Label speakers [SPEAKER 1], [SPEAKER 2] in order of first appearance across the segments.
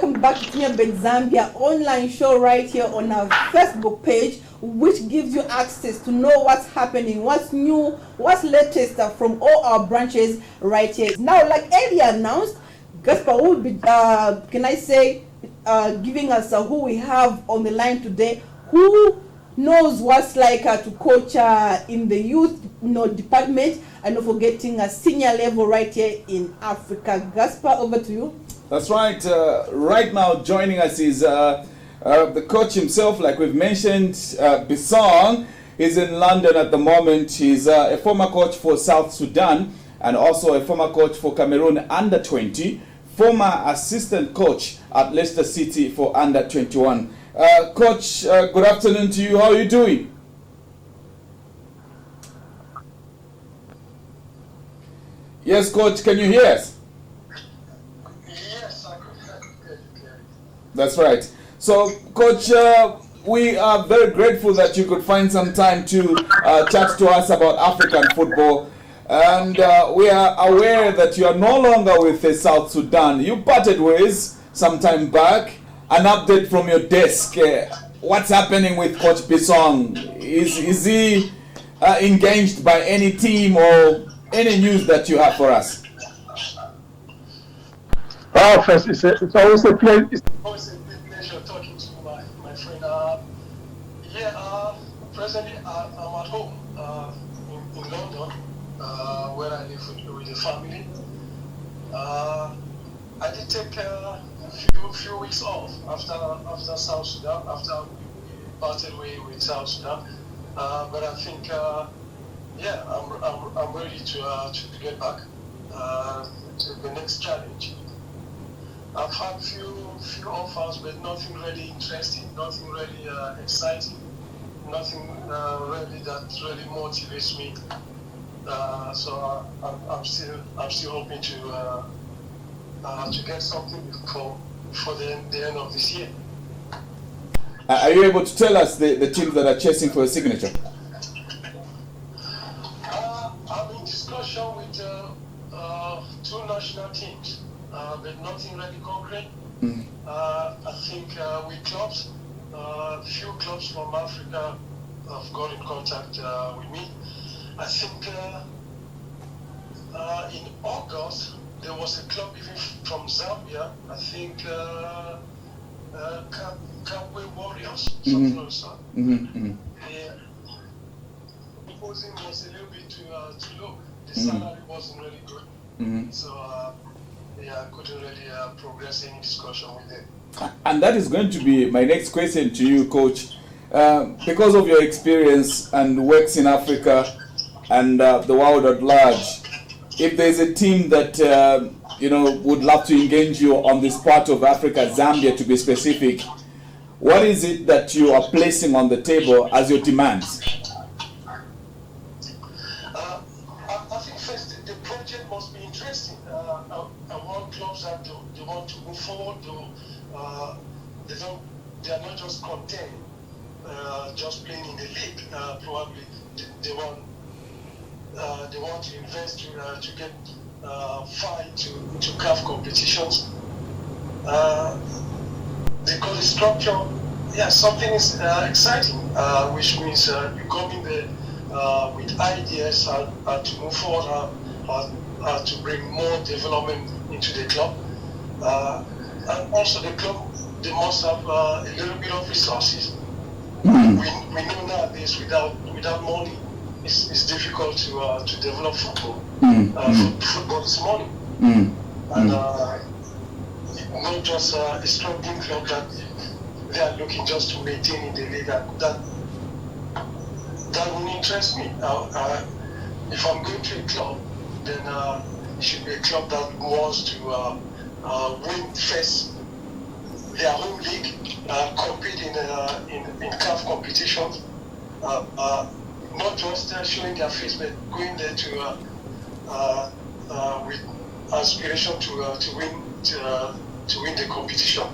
[SPEAKER 1] welcome back to Tinyabet Zambia online show right here on our Facebook page, which gives you access to know what's happening, what's new, what's latest from all our branches right here. Now, like earlier announced, Gasper will be, giving us who we have on the line today, who knows what's like to coach in the youth department, and not forgetting a senior level right here in Africa. Gasper, over to you.
[SPEAKER 2] That's right. Right now joining us is the coach himself, like we've mentioned, Besong. Is in London at the moment. He's a former coach for South Sudan and also a former coach for Cameroon under 20, former assistant coach at Leicester City for under 21. Coach, good afternoon to you. How are you doing? Yes, Coach, can you hear us?
[SPEAKER 3] Yes, I can hear you.
[SPEAKER 2] That's right. So, Coach, we are very grateful that you could find some time to chat to us about African football. And we are aware that you are no longer with South Sudan. You parted ways some time back. An update from your desk. What's happening with Coach Besong? Is he engaged by any team or any news that you have for us?
[SPEAKER 3] First, it's always a pleasure. It's always a big pleasure talking to my friend. Presently I'm at home in London, where I live with the family. I did take a few weeks off after South Sudan, after we parted way with South Sudan. But I think, I'm ready to get back to the next challenge. I've had few offers, but nothing really interesting, nothing really exciting, nothing really that really motivates me. So I'm still hoping to get something before the end of this year.
[SPEAKER 2] Are you able to tell us the teams that are chasing for a signature?
[SPEAKER 3] I'm in discussion with two national teams, but nothing really concrete. I think with clubs, few clubs from Africa have got in contact with me. I think in August, there was a club even from Zambia, I think QUALIERS, something like that. Yeah. The proposing was a little bit too low. The salary wasn't really good. So I couldn't really progress any discussion with them.
[SPEAKER 2] And that is going to be my next question to you, Coach. Because of your experience and works in Africa and the world at large, if there's a team that would love to engage you on this part of Africa, Zambia to be specific, what is it that you are placing on the table as your demands?
[SPEAKER 3] I think first the project must be interesting. I want clubs that they want to move forward. They are not just content just playing in the league. Probably they want to invest to get far into CAF competitions. They call the structure, something is exciting, which means you come in there with ideas how to move forward, how to bring more development into the club. And also the club, they must have a little bit of resources. We know nowadays without money, it's difficult to develop football. Football is money. And not just a struggling club that they are looking just to maintain in the league. That would interest me. If I'm going to a club, then it should be a club that wants to win first their home league, compete in CAF competitions, not just showing their face, but going there to with aspiration to win the competition.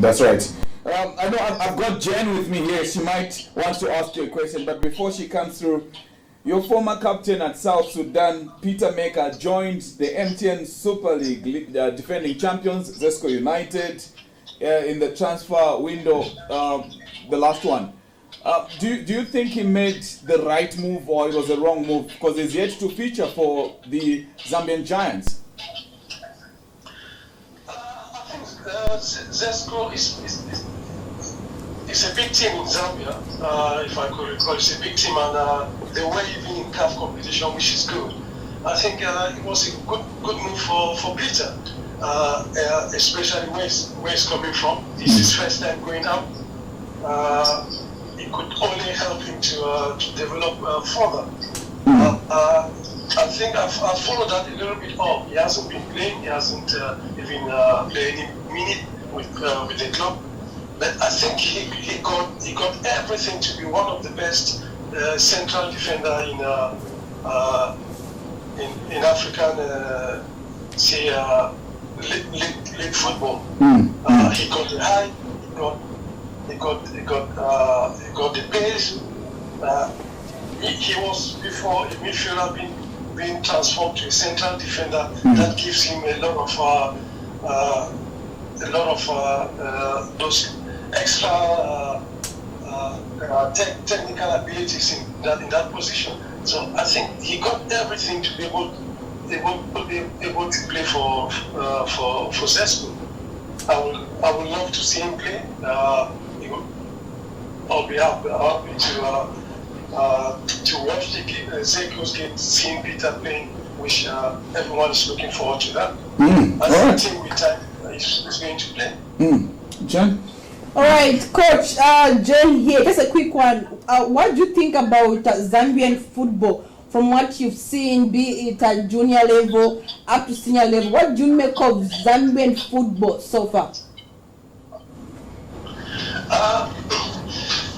[SPEAKER 2] That's right. I know I've got Jen with me here. She might want to ask you a question, but before she comes through, Your former captain at South Sudan, Peter Maker, joined the MTN Super League defending champions, Zesco United, in the transfer window, the last one. Do you think he made the right move or it was the wrong move? Because he's yet to feature for the Zambian Giants.
[SPEAKER 3] I think Zesco is a big team in Zambia, if I could recall. It's a big team, and they were even in CAF competition, which is good. I think it was a good move for Peter, especially where he's coming from. It's his first time going out. It could only help him to develop further. I think I've followed that a little bit up. He hasn't been playing. He hasn't even played any minute with the club. But I think he got everything to be one of the best central defender in African league football. He got the height. He got the pace. He was before a midfielder being transformed to a central defender. That gives him a lot of those extra technical abilities in that position. So I think he got everything to be able to play for Zesco. I would love to see him play. I'll be happy to watch Zesco's game, seeing Peter playing, which everyone is looking forward to that. I think with time he's going to play.
[SPEAKER 2] John?
[SPEAKER 1] All right, Coach, John here. Just a quick one. What do you think about Zambian football? From what you've seen, be it at junior level up to senior level, what do you make of Zambian football so far?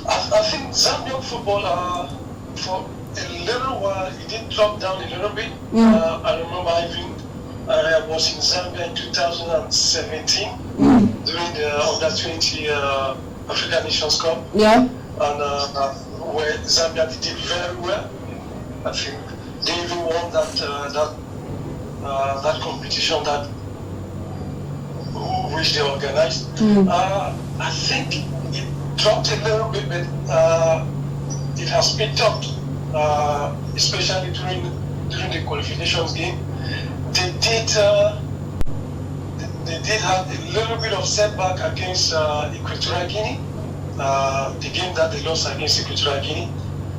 [SPEAKER 3] I think Zambian football, for a little while, it did drop down a little bit. I remember I was in Zambia in 2017 during the Under-20 African Nations Cup. Yeah. And where Zambia did very well. I think they even won that competition which they organized. I think it dropped a little bit, but it has picked up, especially during the qualifications game. They did have a little bit of setback against Equatorial Guinea. The game that they lost against Equatorial Guinea.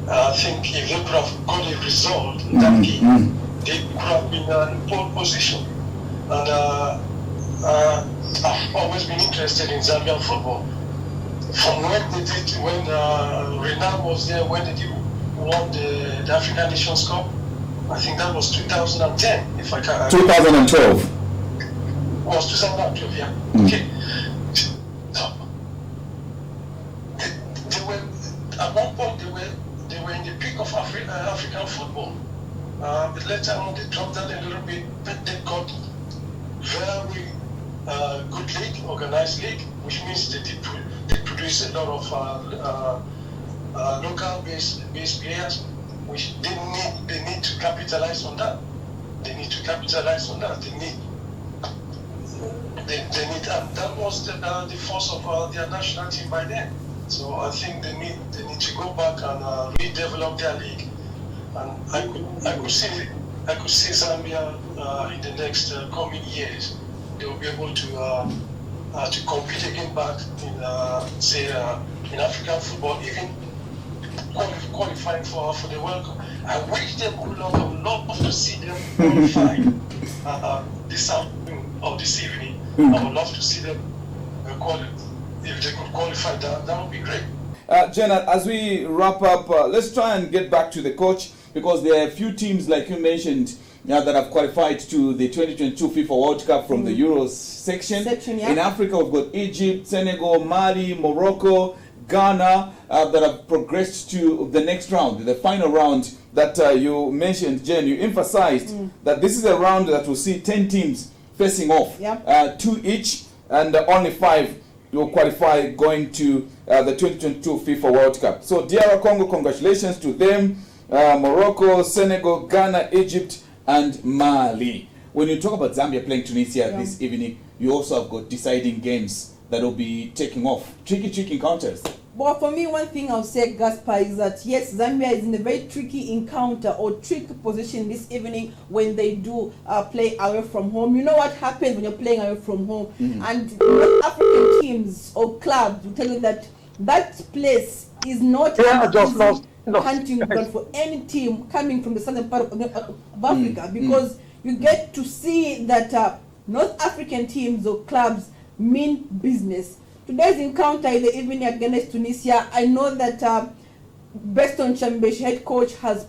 [SPEAKER 3] I think if they could have got a result in that game, they could have been in pole position. And I've always been interested in Zambian football. From when Renan was there, when they won the African Nations Cup, I think that was 2010, if I can.
[SPEAKER 2] 2012.
[SPEAKER 3] Was 2012, yeah. Okay. So, they were at one point they were in the peak of African football. But later on they dropped down a little bit, but they got very good league, organized league, which means they produce a lot of local based players, which they need to capitalize on that. They need to capitalize on that. They need, and that was the force of their national team by then. So I think they need to go back and redevelop their league. And I could see Zambia in the next coming years. They will be able to compete again back in in African football, even qualifying for the World Cup. I wish they would love to see them qualify this afternoon or this evening. I would love to see them if they could qualify. That would be great.
[SPEAKER 2] Jenna, as we wrap up, let's try and get back to the coach, because there are a few teams, like you mentioned, that have qualified to the 2022 FIFA World Cup from the Euros section. Yeah. In Africa, we've got Egypt, Senegal, Mali, Morocco, Ghana, that have progressed to the next round, the final round that you mentioned, Jen. You emphasized that this is a round that will see 10 teams facing off, 2 each, and only 5 will qualify going to the 2022 FIFA World Cup. So, DR Congo, congratulations to them. Morocco, Senegal, Ghana, Egypt, and Mali. When you talk about Zambia playing Tunisia this evening, you also have got deciding games that will be taking off. Tricky encounters.
[SPEAKER 1] But for me, one thing I'll say, Gasper, is that yes, Zambia is in a very tricky encounter or tricky position this evening when they do play away from home. You know what happens when you're playing away from home, and most African teams or clubs will tell you that that place is not hunting ground for any team coming from the southern part of Africa, because you get to see that North African teams or clubs mean business. Today's encounter in the evening against Tunisia, I know that Besong, head coach, has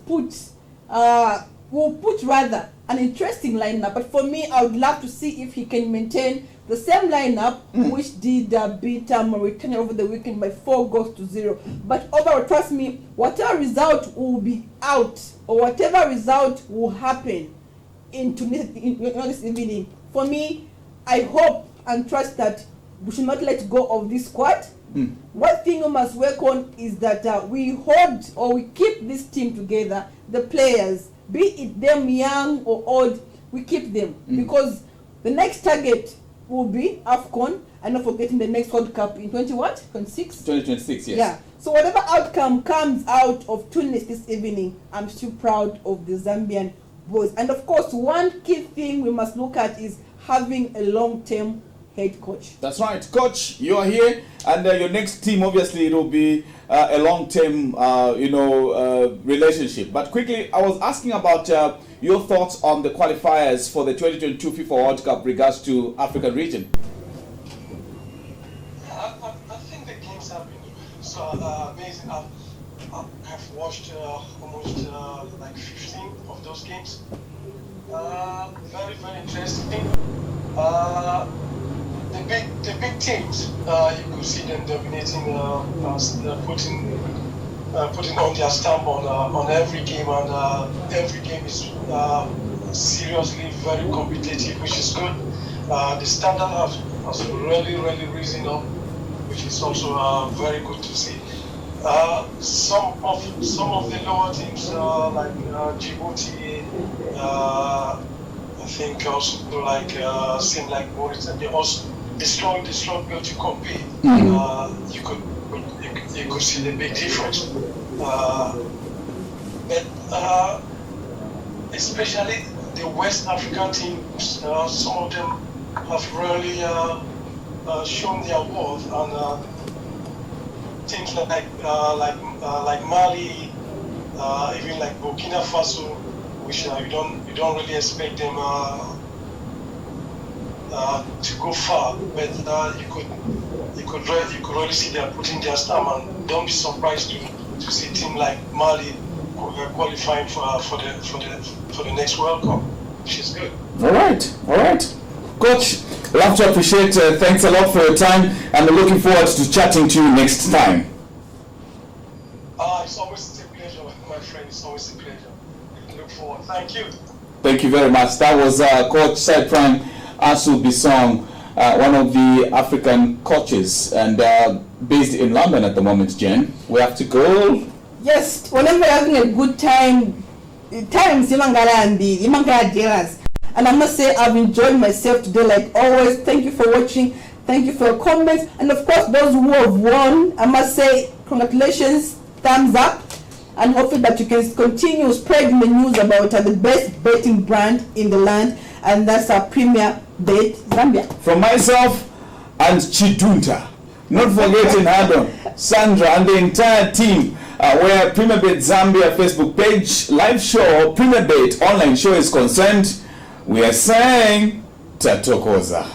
[SPEAKER 1] will put rather an interesting lineup. But for me, I would love to see if he can maintain the same lineup which did beat Mauritania over the weekend by 4-0. But overall, trust me, whatever result will be out or whatever result will happen in Tunisia this evening, for me, I hope and trust that we should not let go of this squad. One thing we must work on is that we hold or we keep this team together. The players, be it them young or old, we keep them, because the next target will be AFCON, and not forgetting the next World Cup in 2026?
[SPEAKER 2] 2026, yes.
[SPEAKER 1] Yeah. So whatever outcome comes out of Tunis this evening, I'm still proud of the Zambian boys. And of course, one key thing we must look at is having a long-term head coach.
[SPEAKER 2] That's right, coach. You are here, and your next team, obviously, it will be a long-term, relationship. But quickly, I was asking about your thoughts on the qualifiers for the 2022 FIFA World Cup regards to African region.
[SPEAKER 3] I think the games have been so amazing. I've watched almost like 15 of those games. Very interesting. The big teams, you could see them dominating, putting on their stamp on every game, and every game is seriously very competitive, which is good. The standard has really risen up, which is also very good to see. Some of the lower teams like Djibouti, I think also like seem like Mauritania, also they struggle to compete. You could see the big difference. But especially the West African teams, some of them have really shown their worth, and teams like Mali, even like Burkina Faso, which you don't really expect them to go far, but you could really see they're putting their stamp, and don't be surprised to see a team like Mali qualifying for the next World Cup, which is good.
[SPEAKER 2] All right, Coach. Love to appreciate. Thanks a lot for your time, and we're looking forward to chatting to you next time.
[SPEAKER 3] It's always a pleasure, my friend. It's always a pleasure. Look forward. Thank you.
[SPEAKER 2] Thank you very much. That was Coach CYPRIAN ASHU Besong, one of the African coaches, and based in London at the moment. Jen, we have to go.
[SPEAKER 1] Yes, whenever you're having a good time, times Imangala jealous. And I must say I've enjoyed myself today like always. Thank you for watching. Thank you for your comments. And of course, those who have won, I must say congratulations, thumbs up. And hopefully that you can continue spreading the news about the best betting brand in the land. And that's our Premier Bet Zambia.
[SPEAKER 2] From myself and Chidunta, not forgetting Adon, Sandra, and the entire team, where Premier Bet Zambia Facebook page, live show, Premier Bet online show is concerned, we are saying Tatokoza.